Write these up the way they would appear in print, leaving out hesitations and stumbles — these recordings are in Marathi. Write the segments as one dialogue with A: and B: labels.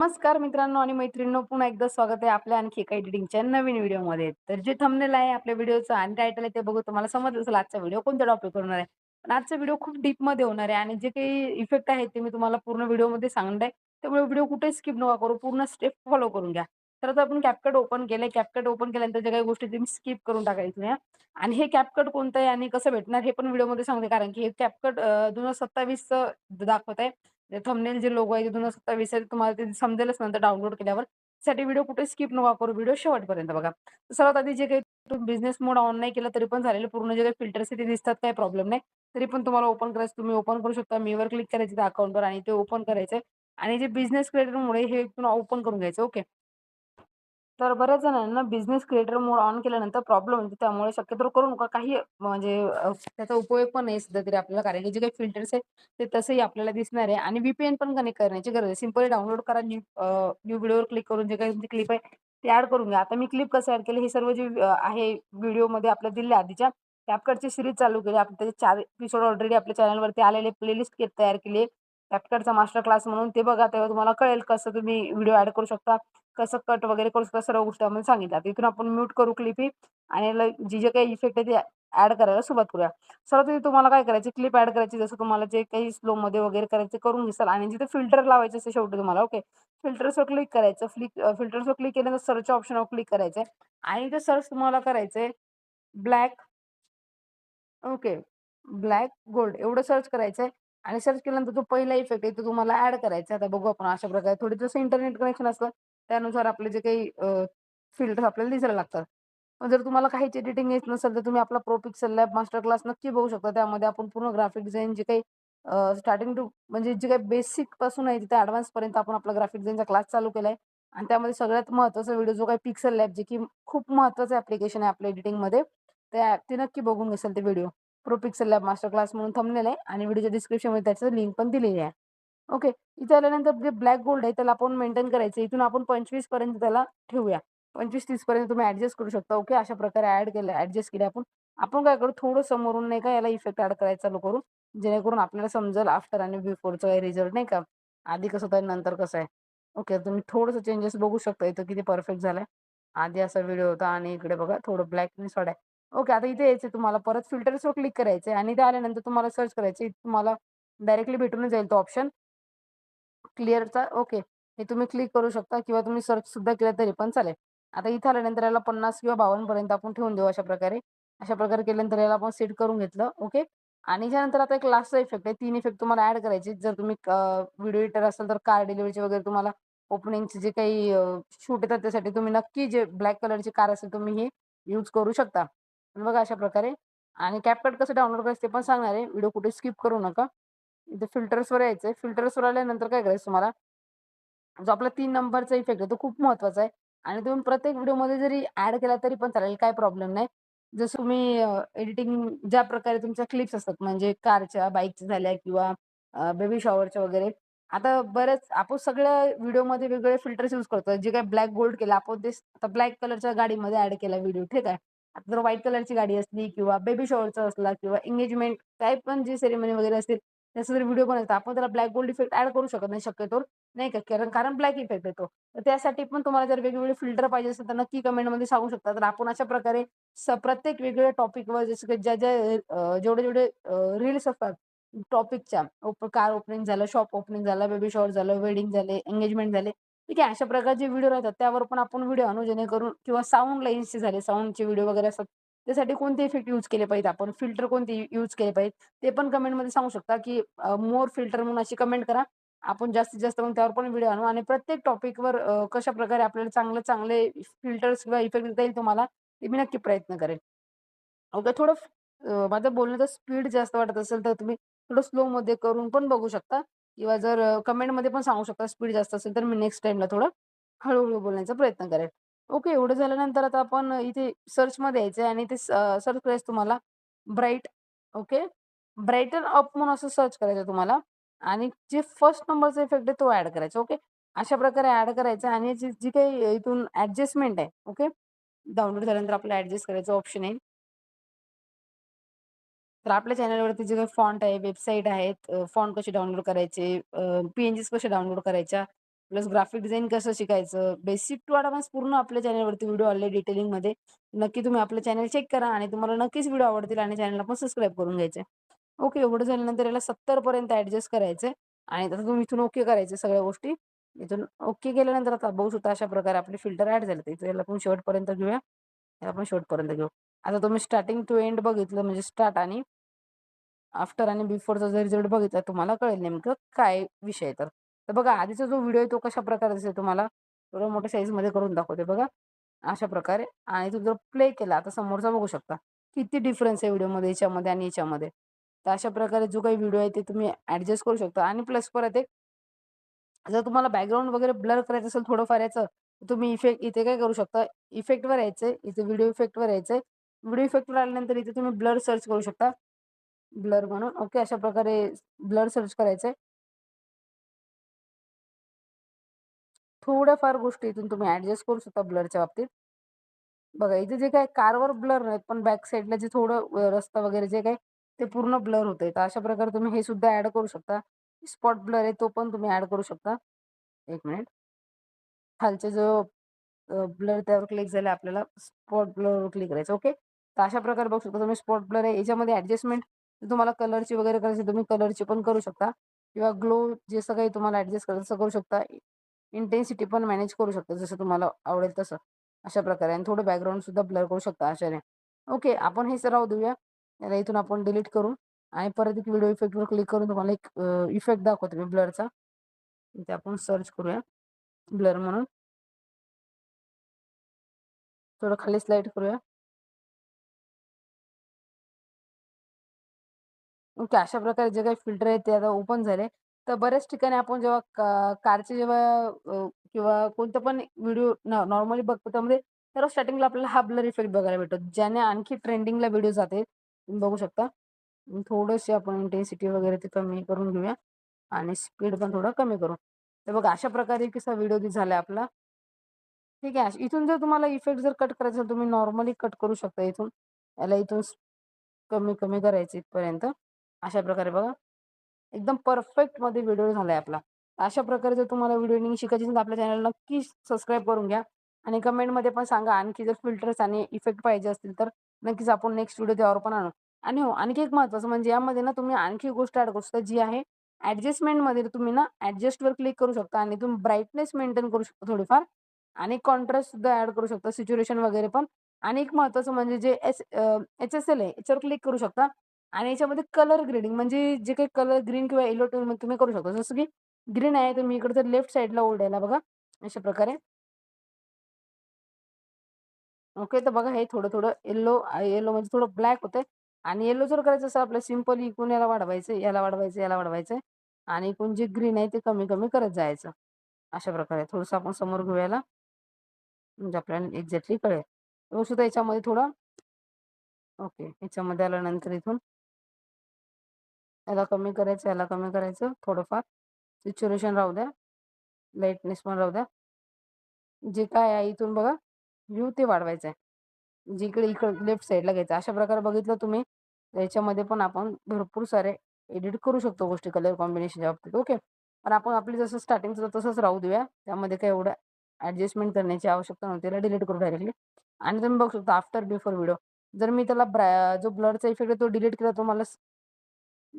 A: नमस्कार मित्रांनो आणि मैत्रिणींनो, पुन्हा एकदा स्वागत आहे आपल्या आणखी एका एडिटिंगच्या नवीन व्हिडिओमध्ये. तर जे थंबनेल आहे आपल्या व्हिडिओचं आणि टायटल आहे ते बघून तुम्हाला समजलं असेल आजचा व्हिडिओ कोणत्या टॉपिकवर होणार आहे. पण आजचा व्हिडिओ खूप डीपमध्ये होणार आहे आणि जे काही इफेक्ट आहेत ते मी तुम्हाला पूर्ण व्हिडिओमध्ये सांगणार आहे. त्यामुळे व्हिडिओ कुठेही स्किप नका करू, पूर्ण स्टेप फॉलो करून घ्या. तर आता आपण CapCut ओपन केलंय. CapCut ओपन केल्यानंतर ज्या काही गोष्टी तुम्ही स्किप करून टाकायच्या नाही. आणि हे CapCut कोणतं आहे आणि कसं भेटणार हे पण व्हिडिओमध्ये सांगते. कारण की हे CapCut 2027चं दाखवत आहे. थंबनेल जे लोगो आहे ते 2027 आहे. तुम्हाला ते समजेलच नंतर डाउनलोड केल्यावर. त्यासाठी व्हिडिओ कुठे स्किप नका करू. व्हिडिओ शेवटपर्यंत बघा. तर सर्वात आधी जे काही बिझनेस मोड ऑन नाही केला तरी पण चालेल. पूर्ण जे काही फिल्टर्स ते दिसतात काही प्रॉब्लेम नाही. तरी पण तुम्हाला ओपन करायचं तुम्ही ओपन करू शकता. मीवर क्लिक करायचं त्या अकाउंटवर आणि ते ओपन करायचंय आणि जे बिझनेस क्रिएटरमुळे हे पुन्हा ओपन करून घ्यायचं. ओके. तर बऱ्याच जणांना बिझनेस क्रिएटर मोड ऑन केल्यानंतर प्रॉब्लेम होतो. त्यामुळे शक्यतो करू नका. काही म्हणजे त्याचा उपयोग पण नाही सध्या तरी आपल्याला. कारण की जे काही फिल्टर्स आहेत ते तसंही आपल्याला दिसणार आहे आणि व्ही पण कनेक्ट करण्याची गरज आहे. सिंपली डाउनलोड करा. न्यू व्हिडिओवर क्लिक करून जे काही तुमची क्लिप आहे ते ॲड करून घ्या. आता मी क्लिप कसं ॲड केली हे सर्व जे आहे व्हिडिओमध्ये आपल्याला दिले आधीच्या CapCutची सीरीज चालू केली. आपण त्याचे 4 एपिसोड ऑलरेडी आपल्या चॅनलवरती आलेले प्लेलिस्ट तयार केली आहे. CapCutचा मास्टर क्लास म्हणून ते बघा. तेव्हा तुम्हाला कळेल कसं तुम्ही व्हिडिओ ॲड करू शकता. कसं कट वगैरे करू शकता सर्व गोष्टी आम्हाला सांगितल्या. इथून आपण म्यूट करू क्लिप ही आणि जे काही इफेक्ट आहे ते ॲड करायला सुरुवात करूया. सर्वात आधी तुम्हाला काय करायची क्लिप ॲड करायची जसं तुम्हाला जे काही स्लोमध्ये वगैरे करायचं करून घेसाल आणि जिथे फिल्टर लावायचं असेल शेवटी तुम्हाला ओके. फिल्टर्सवर क्लिक करायचं. फिल्टर्सवर क्लिक केल्यानंतर सर्च ऑप्शनवर क्लिक करायचंय आणि ते सर्च तुम्हाला करायचंय ब्लॅक ओके. ब्लॅक गोल्ड एवढं सर्च करायचंय आणि सर्च केल्यानंतर जो पहिला इफेक्ट आहे तो तुम्हाला ॲड करायचा आहे. आता बघू आपण अशा प्रकारे थोडी जसं इंटरनेट कनेक्शन असतं त्यानुसार आपले जे काही फिल्टर्स आपल्याला दिसायला लागतात. पण जर तुम्हाला काहीच एडिटिंग येत नसेल तर तुम्ही आपला pro pixel lab master class नक्की बघू शकता. त्यामध्ये आपण पूर्ण ग्राफिक डिझाइन जे काही स्टार्टिंग टू म्हणजे जे काही बेसिक पासून आहे तिथे ॲडव्हान्सपर्यंत आपण आपला ग्राफिक डिझाइनचा क्लास चालू केलाय आणि त्यामध्ये सगळ्यात महत्त्वाचा व्हिडिओ जो काही पिक्सेल लॅब जे की खूप महत्त्वाचं ॲप्लिकेशन आहे आपल्या एडिटिंगमध्ये. ते नक्की बघून घेसाल ते video. Pro pixel lab master class म्हणून थंबनेल आहे आणि व्हिडिओच्या डिस्क्रिप्शनमध्ये त्याचं लिंक पण दिलेली आहे. ओके. इथे आल्यानंतर जे ब्लॅक गोल्ड आहे त्याला आपण मेंटेन करायचं. इथून आपण 25 पर्यंत त्याला ठेवूया. 25-30 पर्यंत तुम्ही ॲडजस्ट करू शकता. ओके. अशा प्रकारे ॲडजस्ट केले आपण. आपण काय करू थोडं समोरून नाही का याला इफेक्ट ॲड करायला चालू करू. जेणेकरून आपल्याला समजेल आफ्टर आणि बिफोरचा रिझल्ट नाही का. आधी कसं होतं आणि नंतर कसं आहे. ओके. तुम्ही थोडंसं चेंजेस बघू शकता इथं किती परफेक्ट झालाय. आधी असा व्हिडिओ होता आणि इकडे बघा थोडं ब्लॅकनेस वाढ आहे. ओके. आता इथे यायचं तुम्हाला परत फिल्टर्सवर क्लिक करायचंय आणि इथे आल्यानंतर तुम्हाला सर्च करायचं. तुम्हाला डायरेक्टली भेटूनच जाईल तो ऑप्शन क्लिअरचा. ओके. हे तुम्ही क्लिक करू शकता किंवा तुम्ही सर्च सुद्धा केलं तरी पण चालेल. आता इथं आल्यानंतर याला 50 किंवा 52 पर्यंत आपण ठेवून देऊ अशा प्रकारे. अशा प्रकारे केल्यानंतर याला आपण सेट करून घेतलं. ओके. आणि त्यानंतर आता एक लास्टचा इफेक्ट आहे. 3 इफेक्ट तुम्हाला ॲड करायचे. जर तुम्ही व्हिडिओ एडिटर असाल तर कार डिलिव्हरीचे वगैरे तुम्हाला ओपनिंगचे जे काही शूट येतात त्यासाठी तुम्ही नक्की जे ब्लॅक कलरची कार असेल तुम्ही हे यूज करू शकता. पण बघा अशा प्रकारे आणि CapCut कसं डाउनलोड करायचं ते पण सांगणार आहे. व्हिडिओ कुठे स्किप करू नका. इथे फिल्टर्सवर यायचंय. फिल्टर्सवर आल्यानंतर काय करायचं तुम्हाला जो आपला 3 नंबरचा इफेक्ट आहे तो खूप महत्वाचा आहे आणि तुम्ही प्रत्येक व्हिडिओमध्ये जरी ॲड केला तरी पण चालेल, काही प्रॉब्लेम नाही. जसं तुम्ही एडिटिंग ज्या प्रकारे तुमच्या क्लिप्स असतात म्हणजे कारच्या, बाईकच्या झाल्या किंवा बेबी शॉवरच्या वगैरे. आता बरेच आपण सगळ्या व्हिडिओमध्ये वेगवेगळे फिल्टर्स यूज करतो. जे काही ब्लॅक गोल्ड केलं आपण ते आता ब्लॅक कलरच्या गाडीमध्ये ॲड केला व्हिडिओ ठीक आहे. आता जर व्हाईट कलरची गाडी असली किंवा बेबी शॉवरचा असला किंवा एंगेजमेंट काही पण जी सेरेमनी वगैरे असतील त्याचा जर व्हिडिओ बनवता आपण त्याला ब्लॅक गोल्ड इफेक्ट ॲड करू शकत नाही शक्यतो. नाही का कारण कारण ब्लॅक इफेक्ट येतो. तर त्यासाठी पण तुम्हाला जर वेगवेगळे फिल्टर पाहिजे असेल तर नक्की कमेंटमध्ये सांगू शकता. तर आपण अशा प्रकारे प्रत्येक वेगवेगळ्या टॉपिकवर जसं की ज्या जेवढे रील्स असतात टॉपिकच्या कार ओपनिंग झालं, शॉप ओपनिंग झालं, बेबी शॉवर झालं, वेडिंग झाले, एंगेजमेंट झाले. ठीक आहे. अशा प्रकारचे व्हिडिओ राहतात त्यावर पण आपण व्हिडिओ आणू जेणेकरून किंवा साउंड लाईन्सचे झाले, साउंडचे व्हिडिओ वगैरे असतात. त्यासाठी कोणते इफेक्ट यूज केले पाहिजेत आपण, फिल्टर कोणते यूज केले पाहिजेत, ते पण कमेंटमध्ये सांगू शकता, की मोर फिल्टर म्हणून अशी कमेंट करा. आपण जास्तीत जास्त मग त्यावर पण व्हिडिओ आणू आणि प्रत्येक टॉपिकवर कशाप्रकारे आपल्याला चांगले फिल्टर्स किंवा इफेक्ट देता येईल तुम्हाला, ते मी नक्की प्रयत्न करेन. अवघं थोडं माझं बोलण्याचा स्पीड जास्त वाटत असेल, तर तुम्ही थोडं स्लोमध्ये करून पण बघू शकता किंवा जर कमेंटमध्ये पण सांगू शकता स्पीड जास्त असेल, तर मी नेक्स्ट टाईमला थोडं हळू बोलण्याचा प्रयत्न करेन. ओके, एवढं झाल्यानंतर आता आपण इथे सर्चमध्ये यायचं आणि ते सर्च करायचं तुम्हाला ब्राईट ओके. ब्राईटन अप म्हणून असं सर्च करायचं तुम्हाला आणि जे फर्स्ट नंबरचा इफेक्ट आहे तो ॲड करायचा. ओके. अशा प्रकारे ॲड करायचा आणि जी जी काही इथून ॲडजस्टमेंट आहे. ओके. डाउनलोड झाल्यानंतर आपल्याला ॲडजस्ट करायचं ऑप्शन येईल. तर आपल्या चॅनलवरती जे काही फॉन्ट आहे, वेबसाईट आहेत, फॉन्ट कसे डाउनलोड करायचे, पी-एन-जीज कसे डाउनलोड करायच्या, प्लस ग्राफिक डिझाइन कसं शिकायचं, बेसिक टू ॲडव्हान्स पूर्ण आपल्या चॅनलवरती व्हिडिओ आले डिटेलिंगमध्ये. नक्की तुम्ही आपलं चॅनल चेक करा आणि तुम्हाला नक्कीच व्हिडिओ आवडतील आणि चॅनलला पण सबस्क्राईब करून घ्यायचं ओके. एवढं झाल्यानंतर याला 70 पर्यंत ॲडजस्ट करायचंय आणि आता तुम्ही इथून ओके करायचे सगळ्या गोष्टी. इथून ओके केल्यानंतर आता बघू शकता अशा प्रकारे आपले फिल्टर ॲड झाले. तर याला आपण शेवटपर्यंत घेऊया. याला आपण शेवटपर्यंत घेऊ. आता तुम्ही स्टार्टिंग टू एंड बघितलं म्हणजे स्टार्ट आणि आफ्टर आणि बिफोरचा जर रिझल्ट बघितला तुम्हाला कळेल नेमकं काय विषय आहे तर. तर बघा आधीचा जो व्हिडिओ आहे तो कशा प्रकारे दिसेल तुम्हाला थोडं मोठ्या साईजमध्ये करून दाखवते बघा. अशा प्रकारे आणि तो जर प्ले केला आता समोरचा बघू शकता. किती डिफरन्स आहे व्हिडिओमध्ये याच्यामध्ये आणि याच्यामध्ये. तर अशा प्रकारे जो काही व्हिडिओ आहे ते तुम्ही ॲडजस्ट करू शकता आणि प्लस परत एक जर तुम्हाला बॅकग्राऊंड वगैरे ब्लर करायचं असेल थोडंफार याचं, तर तुम्ही इफेक्ट इथे काय करू शकता, इफेक्टवर यायचंय. इथे व्हिडिओ इफेक्टवर यायचंय. व्हिडिओ इफेक्टवर आल्यानंतर इथे तुम्ही ब्लर सर्च करू शकता. ब्लर म्हणून ओके अशा प्रकारे ब्लर सर्च करायचंय. थोड्याफार गोष्टी इथून तुम्ही ॲडजस्ट करू शकता ब्लरच्या बाबतीत. बघा इथे जे काही कारवर ब्लर नाहीत, पण बॅक साईडला जे थोडं रस्ता वगैरे जे काही ते पूर्ण ब्लर होतंय. तर अशा प्रकारे तुम्ही हे सुद्धा ॲड करू शकता. स्पॉट ब्लर आहे तो पण तुम्ही ॲड करू शकता. 1 मिनिट. खालचा जो ब्लर त्यावर क्लिक झालं आपल्याला स्पॉट ब्लरवर क्लिक करायचं ओके. तर अशा प्रकारे बघू शकता तुम्ही स्पॉट ब्लर आहे. याच्यामध्ये ॲडजस्टमेंट तुम्हाला कलरची वगैरे करायची तुम्ही कलरची पण करू शकता किंवा ग्लो जसं काही तुम्हाला ॲडजस्ट करायचं तसं करू शकता. इंटेन्सिटी पण मॅनेज करू शकता जसं तुम्हाला आवडेल तसं. अशा प्रकारे आणि थोडं बॅकग्राऊंड सुद्धा ब्लर करू शकता अशाने. ओके आपण हे राहू देऊया. याला इथून आपण डिलीट करू आणि परत एक व्हिडिओ इफेक्टवर क्लिक करून तुम्हाला एक इफेक्ट दाखवतो मी ब्लरचा. इथे आपण सर्च करूया ब्लर म्हणून. थोडं खाली स्लाईड करूया. ओके. अशा प्रकारे जे काही फिल्टर आहेत ते आता ओपन झाले. तर बऱ्याच ठिकाणी आपण जेव्हा कारचे जेव्हा किंवा कोणतं पण व्हिडिओ नॉर्मली बघतो त्यामध्ये सर्वात स्टार्टिंगला आपल्याला हा ब्लर इफेक्ट बघायला भेटतो. ज्याने आणखी ट्रेंडिंगला व्हिडिओ जाते. तुम्ही बघू शकता. थोडीशी आपण इंटेन्सिटी वगैरे ते कमी करून घेऊया आणि स्पीड पण थोडं कमी करू. तर बघा अशा प्रकारे कसा व्हिडिओ झाला आपला. ठीक आहे. इथून जर तुम्हाला इफेक्ट जर कट करायचा असेल तुम्ही नॉर्मली कट करू शकता इथून. याला इथून कमी करायचं इथपर्यंत. अशा प्रकारे बघा. एकदम परफेक्टमध्ये व्हिडिओ झालाय आपला. अशा प्रकारे जर तुम्हाला व्हिडिओ एडिटिंग शिकायची असेल तर आपल्या चॅनलला नक्की सबस्क्राईब करून घ्या आणि कमेंटमध्ये पण सांगा आणखी जर फिल्टर्स आणि इफेक्ट पाहिजे असतील तर नक्कीच आपण नेक्स्ट व्हिडिओ त्यावर पण आणू. आणि हो आणखी एक महत्त्वाचं म्हणजे यामध्ये ना तुम्ही आणखी एक गोष्ट ॲड करू शकता जी आहे ॲडजस्टमेंटमध्ये तुम्ही ना ॲडजस्टवर क्लिक करू शकता आणि तुम्ही ब्राईटनेस मेंटेन करू शकता थोडीफार आणि कॉन्ट्रास्ट सुद्धा ॲड करू शकता सॅच्युरेशन वगैरे पण. आणि एक महत्त्वाचं म्हणजे जे HSL आहे याच्यावर क्लिक करू शकता आणि याच्यामध्ये कलर ग्रेडिंग म्हणजे जे काही कलर ग्रीन किंवा येलो टोन तुम्ही करू शकता. जसं की ग्रीन आहे तर मी इकडे लेफ्ट साइडला ओढायला बघा अशा प्रकारे. ओके. तर बघा हे थोडं येलो येलो म्हणजे थोडं ब्लॅक होतंय आणि येलो जर करायचं असेल आपल्याला सिंपली इकडून याला वाढवायचं, याला वाढवायचं, याला वाढवायचं आणि इकडून जे ग्रीन आहे ते कमी करत जायचं. अशा प्रकारे थोडंसं आपण समोर घेऊया याला म्हणजे आपल्याला एक्झॅक्टली कळेल. तो सुद्धा याच्यामध्ये थोडं ओके. याच्यामध्ये आल्यानंतर इथून याला कमी करायचं, याला कमी करायचं थोडंफार. सॅच्युरेशन राहू द्या, लाईटनेस पण राहू द्या. जे काय आहे इथून बघा व्ह्यू ते वाढवायचं आहे. म्हणजे इकडे लेफ्ट साईडला घ्यायचं. अशा प्रकारे बघितलं तुम्ही याच्यामध्ये पण आपण भरपूर सारे एडिट करू शकतो गोष्टी कलर कॉम्बिनेशनच्या बाबतीत. ओके. पण आपण आपली जसं स्टार्टिंगचं तसंच राहू देऊया. त्यामध्ये काही एवढं ॲडजस्टमेंट करण्याची आवश्यकता नव्हती. त्याला डिलीट करू डायरेक्टली आणि तुम्ही बघू शकता आफ्टर बिफोर व्हिडिओ. जर मी त्याला जो ब्लरचा इफेक्ट आहे तो डिलीट केला तुम्हाला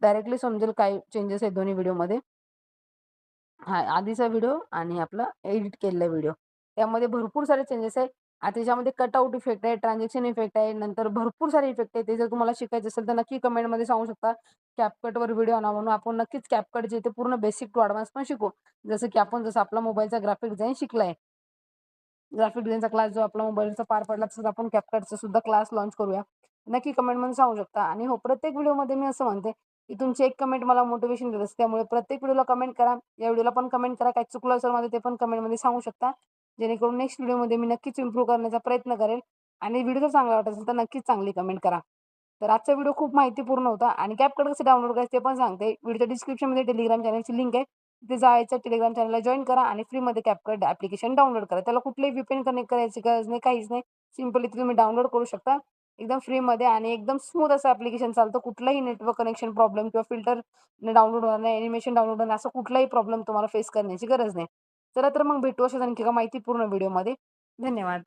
A: डायरेक्टली समजेल काय चेंजेस आहेत दोन्ही व्हिडिओमध्ये. हां, आधीचा व्हिडिओ आणि आपला एडिट केलेला व्हिडिओ. त्यामध्ये भरपूर सारे चेंजेस आहे. आता त्याच्यामध्ये कटआउट इफेक्ट आहे, ट्रान्झॅक्शन इफेक्ट आहे, नंतर भरपूर सारे इफेक्ट आहे. ते जर तुम्हाला शिकायचं असेल तर नक्की कमेंटमध्ये सांगू शकता. CapCutवर व्हिडिओ आणा म्हणून आपण नक्कीच CapCut जे ते पूर्ण बेसिक टू ॲडव्हान्स पण शिकू. जसं की आपण जसं आपला मोबाईलचा ग्राफिक डिझाइन शिकलाय. ग्राफिक डिझाइनचा क्लास जो आपला मोबाईलचा पार पडला तसंच आपण CapCutचा सुद्धा क्लास लॉन्च करूया. नक्की कमेंटमध्ये सांगू शकता आणि हो प्रत्येक व्हिडिओमध्ये मी असं म्हणते, की तुमची एक कमेंट मला मोटिव्हेशन देत असते. त्यामुळे प्रत्येक व्हिडिओला कमेंट करा. या व्हिडिओला पण कमेंट करा. काय चुकलं असेल माझं ते पण कमेंटमध्ये सांगू शकता. जेणेकरून नेक्स्ट व्हिडिओमध्ये मी नक्कीच इम्प्रूव्ह करण्याचा प्रयत्न करेल आणि व्हिडिओ जर चांगला वाटत असेल तर नक्कीच चांगली कमेंट करा. तर आजचा व्हिडिओ खूप माहितीपूर्ण होता आणि CapCut कसं डाउनलोड करायचं ते पण सांगते. व्हिडिओच्या डिस्क्रिप्शनमध्ये टेलिग्राम चॅनलची लिंक आहे. तिथे जायचं टेलिग्राम चॅनलला जॉइन करा आणि फ्रीमध्ये CapCut ॲप्लिकेशन डाउनलोड करा. त्याला कुठलंही VPN कनेक्ट करायची गरज नाही, काहीच नाही. सिंपली तुम्ही डाउनलोड करू शकता. एकदम फ्रीमध्ये आणि एकदम स्मूथ असं ॲप्लिकेशन चालतं. कुठलाही नेटवर्क कनेक्शन प्रॉब्लेम किंवा फिल्टर डाउनलोड होणार नाही, एनिमेशन डाउनलोड होणार नाही, असं कुठलाही प्रॉब्लेम तुम्हाला फेस करण्याची गरज नाही. चला तर मग भेटू अशाच आणखी एका माहितीपूर्ण व्हिडिओमध्ये. धन्यवाद.